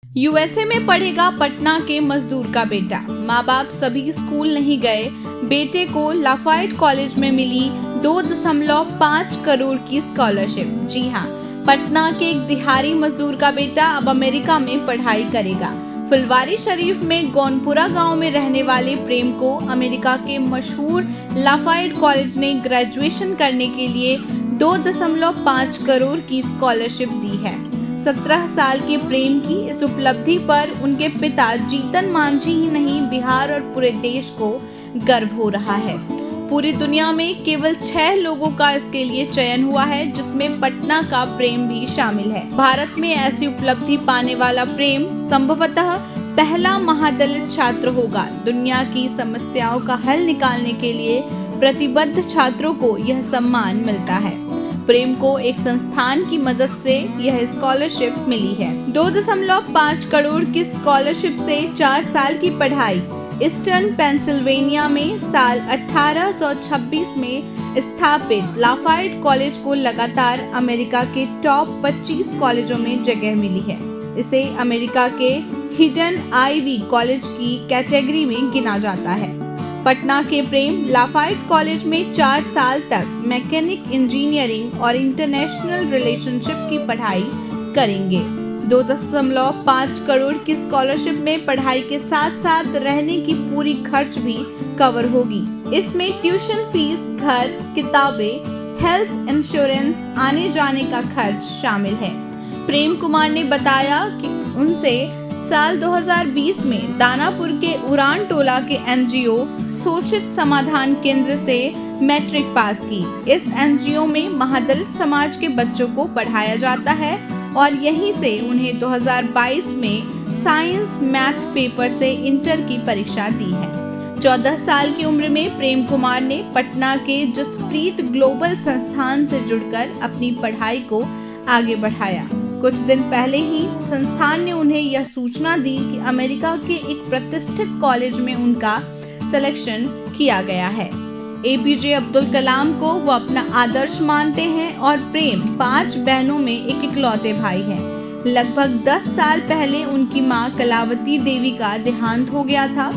USA में पढ़ेगा पटना के मजदूर का बेटा। माँ बाप सभी स्कूल नहीं गए, बेटे को लाफायट कॉलेज में मिली 2.5 करोड़ की स्कॉलरशिप। जी हाँ, पटना के एक दिहाड़ी मजदूर का बेटा अब अमेरिका में पढ़ाई करेगा। फुलवारी शरीफ में गौनपुरा गांव में रहने वाले प्रेम को अमेरिका के मशहूर लाफायट कॉलेज ने ग्रेजुएशन करने के लिए 2.5 करोड़ की स्कॉलरशिप दी है। 17 साल के प्रेम की इस उपलब्धि पर उनके पिता जीतन मांझी ही नहीं, बिहार और पूरे देश को गर्व हो रहा है। पूरी दुनिया में केवल 6 लोगों का इसके लिए चयन हुआ है, जिसमें पटना का प्रेम भी शामिल है। भारत में ऐसी उपलब्धि पाने वाला प्रेम संभवतः पहला महादलित छात्र होगा। दुनिया की समस्याओं का हल निकालने के लिए प्रतिबद्ध छात्रों को यह सम्मान मिलता है। प्रेम को एक संस्थान की मदद से यह स्कॉलरशिप मिली है। 2.5 करोड़ की स्कॉलरशिप से 4 साल की पढ़ाई ईस्टर्न पेंसिल्वेनिया में साल 1826 में स्थापित लाफायट कॉलेज को लगातार अमेरिका के टॉप 25 कॉलेजों में जगह मिली है। इसे अमेरिका के हिडन आईवी कॉलेज की कैटेगरी में गिना जाता है। पटना के प्रेम लाफायट कॉलेज में 4 साल तक मैकेनिक इंजीनियरिंग और इंटरनेशनल रिलेशनशिप की पढ़ाई करेंगे। 2.5 करोड़ की स्कॉलरशिप में पढ़ाई के साथ साथ रहने की पूरी खर्च भी कवर होगी। इसमें ट्यूशन फीस, घर, किताबें, हेल्थ इंश्योरेंस, आने जाने का खर्च शामिल है। प्रेम कुमार ने बताया कि उनसे साल 2020 में दानापुर के उड़ान टोला के एनजीओ सोचित समाधान केंद्र से मैट्रिक पास की। इस एनजीओ में महादलित समाज के बच्चों को पढ़ाया जाता है और यहीं से उन्हें 2022 में साइंस मैथ पेपर से इंटर की परीक्षा दी है। 14 साल की उम्र में प्रेम कुमार ने पटना के जसप्रीत ग्लोबल संस्थान से जुड़कर अपनी पढ़ाई को आगे बढ़ाया। कुछ दिन पहले ही संस्थान ने उन्हें यह सूचना दी कि अमेरिका के एक प्रतिष्ठित कॉलेज में उनका सिलेक्शन किया गया है। एपीजे अब्दुल कलाम को वो अपना आदर्श मानते हैं और प्रेम 5 बहनों में एक इकलौते भाई हैं। लगभग 10 साल पहले उनकी मां कलावती देवी का देहांत हो गया था।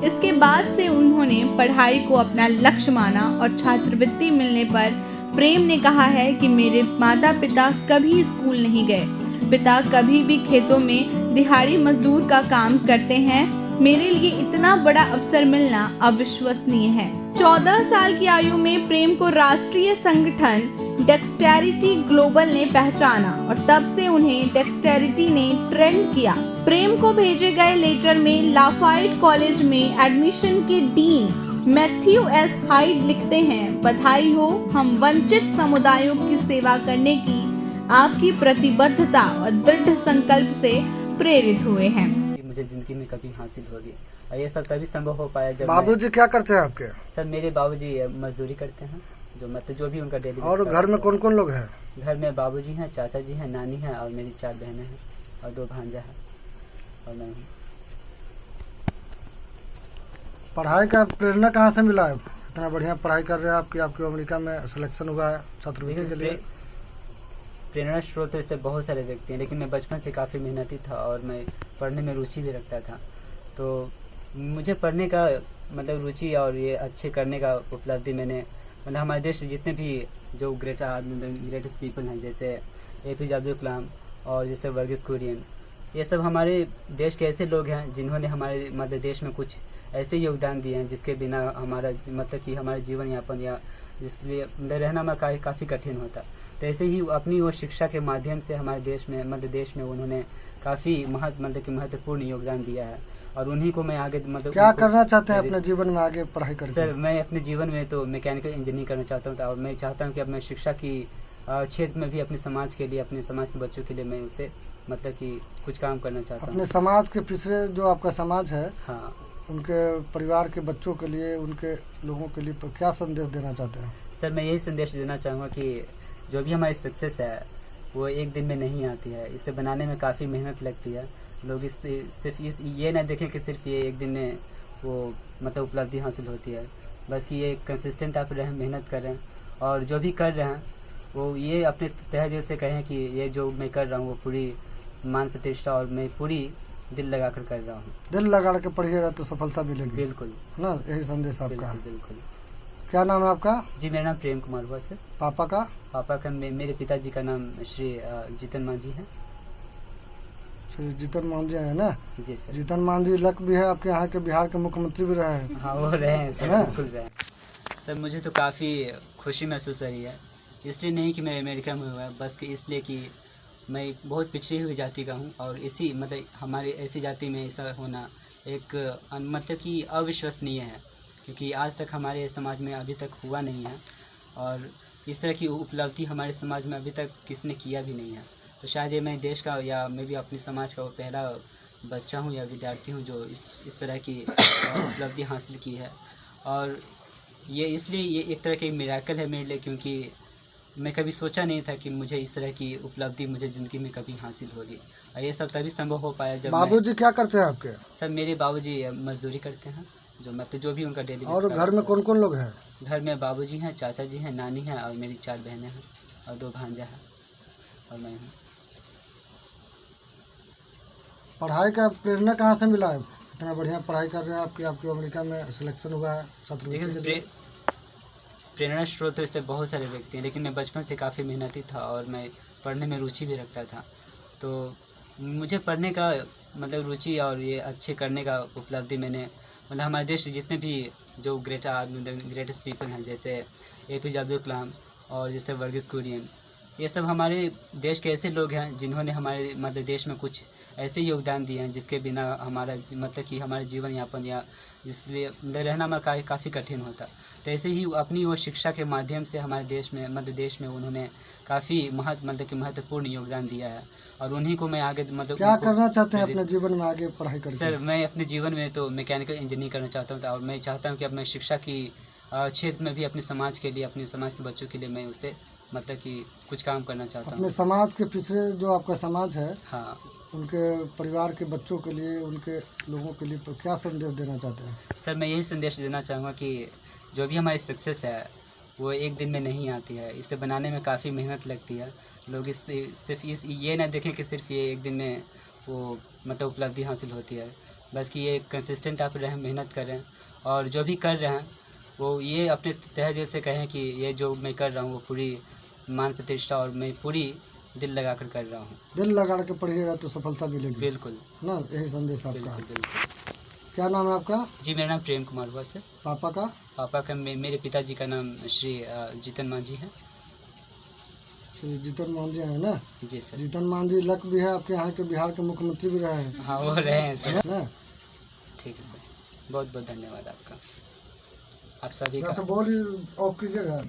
इसके बाद से उन्होंने पढ़ाई को अपना लक्ष्य माना और छात्रवृत्ति मिलने पर प्रेम ने कहा है कि मेरे माता पिता कभी स्कूल नहीं गए, पिता कभी भी खेतों में दिहाड़ी मजदूर का काम करते हैं। मेरे लिए इतना बड़ा अवसर मिलना अविश्वसनीय है। 14 साल की आयु में प्रेम को राष्ट्रीय संगठन डेक्सटेरिटी ग्लोबल ने पहचाना और तब से उन्हें डेक्सटेरिटी ने ट्रेंड किया। प्रेम को भेजे गए लेटर में लाफायट कॉलेज में एडमिशन के डीन मैथ्यू एस हाइड लिखते हैं, बधाई हो, हम वंचित समुदायों की सेवा करने की आपकी प्रतिबद्धता और दृढ़ संकल्प से प्रेरित हुए हैं। मुझे जिंदगी में कभी हासिल होगी और ये सब तभी संभव हो पाया जब बाबूजी क्या करते हैं आपके? सर मेरे बाबूजी मजदूरी करते हैं, जो भी उनका डेली। और घर में कौन कौन लोग हैं? घर में बाबूजी हैं, चाचा जी हैं, नानी हैं और मेरी 4 बहनें हैं और 2 भांजा हैं और मैं हूँ। पढ़ाई का प्रेरणा कहाँ से मिला है? इतना बढ़िया पढ़ाई कर रहे हैं आपकी अमेरिका में सिलेक्शन हुआ है छात्रवृत्ति के लिए। प्रेरणा स्रोत तो इससे बहुत सारे व्यक्ति हैं, लेकिन मैं बचपन से काफ़ी मेहनती था और मैं पढ़ने में रुचि भी रखता था। तो मुझे पढ़ने का रुचि और ये अच्छे करने का उपलब्धि मैंने हमारे देश से जितने भी जो ग्रेटेस्ट पीपल हैं, जैसे एपीजे अब्दुल कलाम और जैसे वर्गीस कुरियन, ये सब हमारे देश के ऐसे लोग हैं जिन्होंने हमारे देश में कुछ ऐसे योगदान दिए हैं जिसके बिना हमारा कि हमारा जीवन यापन या जिसलिए रहना काफ़ी कठिन होता। तो ऐसे ही अपनी वो शिक्षा के माध्यम से हमारे देश में उन्होंने काफ़ी महत्वपूर्ण योगदान दिया है और उन्हीं को मैं आगे क्या करना चाहते हैं अपने जीवन में आगे पढ़ाई करके? सर मैं अपने जीवन में तो मैकेनिकल इंजीनियरिंग करना चाहता हूँ और मैं चाहता हूँ कि अब मैं शिक्षा की क्षेत्र में भी अपने समाज के लिए, अपने समाज के बच्चों के लिए मैं उसे कि कुछ काम करना चाहता हूँ। अपने समाज के पिछड़े जो आपका समाज है, हाँ, उनके परिवार के बच्चों के लिए, उनके लोगों के लिए क्या संदेश देना चाहते हैं? सर मैं यही संदेश देना चाहूँगा कि जो भी हमारी सक्सेस है वो एक दिन में नहीं आती है, इसे बनाने में काफ़ी मेहनत लगती है। लोग सिर्फ ये ना देखें कि सिर्फ ये एक दिन में वो उपलब्धि हासिल होती है, बस कि ये कंसिस्टेंट आप रहें, मेहनत करें और जो भी कर रहे हैं वो ये अपने तहे दिल से कहें कि ये जो मैं कर रहा हूँ वो पूरी मान प्रतिष्ठा और मैं पूरी दिल लगाकर कर रहा हूँ। दिल लगा के पढ़िएगा तो सफलता मिलेगी, बिल्कुल ना? यही संदेश आपका बिल्कुल है। बिल्कुल। क्या नाम है आपका? जी मेरा नाम प्रेम कुमार हुआ सर। पापा का? पापा का मेरे पिताजी का नाम श्री जीतन मांझी है। श्री जीतन मांझी है ना? जी सर। जीतन मांझी लक भी है, आपके यहाँ के बिहार के मुख्यमंत्री भी रहे हैं। हाँ वो रहे हैं सर, हाँ। बिल्कुल रहे हैं सर। मुझे तो काफ़ी खुशी महसूस हो रही है, इसलिए नहीं कि मैं अमेरिका में हुआ है, बस कि इसलिए कि मैं बहुत पिछड़ी हुई जाति का हूँ और इसी मतलब हमारी ऐसी जाति में ऐसा होना एक मतलब कि अविश्वसनीय है, क्योंकि आज तक हमारे समाज में अभी तक हुआ नहीं है और इस तरह की उपलब्धि हमारे समाज में अभी तक किसने किया भी नहीं है। तो शायद ये मैं देश का या मैं भी अपने समाज का वो पहला बच्चा हूँ या विद्यार्थी हूँ जो इस तरह की उपलब्धि हासिल की है। और ये इसलिए ये एक तरह की मिराकल है मेरे लिए, क्योंकि मैं कभी सोचा नहीं था कि मुझे इस तरह की उपलब्धि मुझे ज़िंदगी में कभी हासिल होगी, और ये सब तभी संभव हो पाया जब बाबूजी क्या करते हैं आपके? सर मेरे बाबूजी मजदूरी करते हैं, जो मतलब जो भी उनका डेली और घर में कौन कौन लोग हैं? घर में बाबूजी हैं, चाचा जी हैं, नानी हैं और मेरी 4 बहनें हैं और 2 भांजा हैं और मैं हूँ। पढ़ाई का प्रेरणा कहाँ से मिला है? इतना बढ़िया पढ़ाई कर रहे हैं आपकी अमेरिका में सिलेक्शन हुआ है छात्रवृत्ति के लिए। प्रेरणा स्रोत तो इससे बहुत सारे व्यक्ति हैं, लेकिन मैं बचपन से काफ़ी मेहनती था और मैं पढ़ने में रुचि भी रखता था। तो मुझे पढ़ने का मतलब रुचि और ये अच्छे करने का उपलब्धि मैंने मतलब हमारे देश के जितने भी जो ग्रेटेस्ट पीपल हैं, जैसे APJ अब्दुल कलाम और जैसे वर्गीस कुरियन, ये सब हमारे देश के ऐसे लोग हैं जिन्होंने हमारे मतलब देश में कुछ ऐसे योगदान दिए हैं जिसके बिना हमारा मतलब कि हमारे जीवन यापन या इसलिए मतलब रहना हमारा काफ़ी कठिन होता। तो ऐसे ही अपनी वो शिक्षा के माध्यम से हमारे देश में मध्य देश में उन्होंने काफ़ी महत्वपूर्ण योगदान दिया है और उन्हीं को मैं आगे मतलब क्या करना चाहते हैं अपने जीवन में आगे पढ़ाई करके? सर मैं अपने जीवन में तो मैकेनिकल इंजीनियरिंग करना चाहता हूँ और मैं चाहता हूँ कि अपने शिक्षा की क्षेत्र में भी अपने समाज के लिए, अपने समाज के बच्चों के लिए मैं उसे मतलब कि कुछ काम करना चाहता हूँ। अपने समाज के पीछे जो आपका समाज है, हाँ, उनके परिवार के बच्चों के लिए, उनके लोगों के लिए क्या संदेश देना चाहते हैं? सर मैं यही संदेश देना चाहूँगा कि जो भी हमारी सक्सेस है वो एक दिन में नहीं आती है, इसे बनाने में काफ़ी मेहनत लगती है। लोग सिर्फ ये ना देखें कि सिर्फ ये एक दिन में वो मतलब उपलब्धि हासिल होती है, बस कि ये कंसिस्टेंट आप रहें, मेहनत करें और जो भी कर रहे हैं वो ये अपने तहे दिल से कहें कि ये जो मैं कर रहा हूँ वो पूरी मान प्रतिष्ठा और मैं पूरी दिल लगाकर कर रहा हूँ। दिल लगा के पढ़िएगा तो सफलता मिलेगी, बिल्कुल, ना? यही संदेश आपका बिल्कुल है। बिल्कुल। क्या नाम है आपका? जी मेरा नाम प्रेम कुमार हुआ सर। पापा का? पापा का मेरे पिताजी का नाम श्री जीतन मांझी है। श्री जीतन मांझी है ना? जी सर। जीतन मांझी लक भी है, आपके यहाँ के बिहार के मुख्यमंत्री भी रहे हैं। हाँ वो रहे हैं सर। ना? ठीक है सर, बहुत बहुत धन्यवाद आपका, आप सभी का। बोल ऑफ कीजिएगा।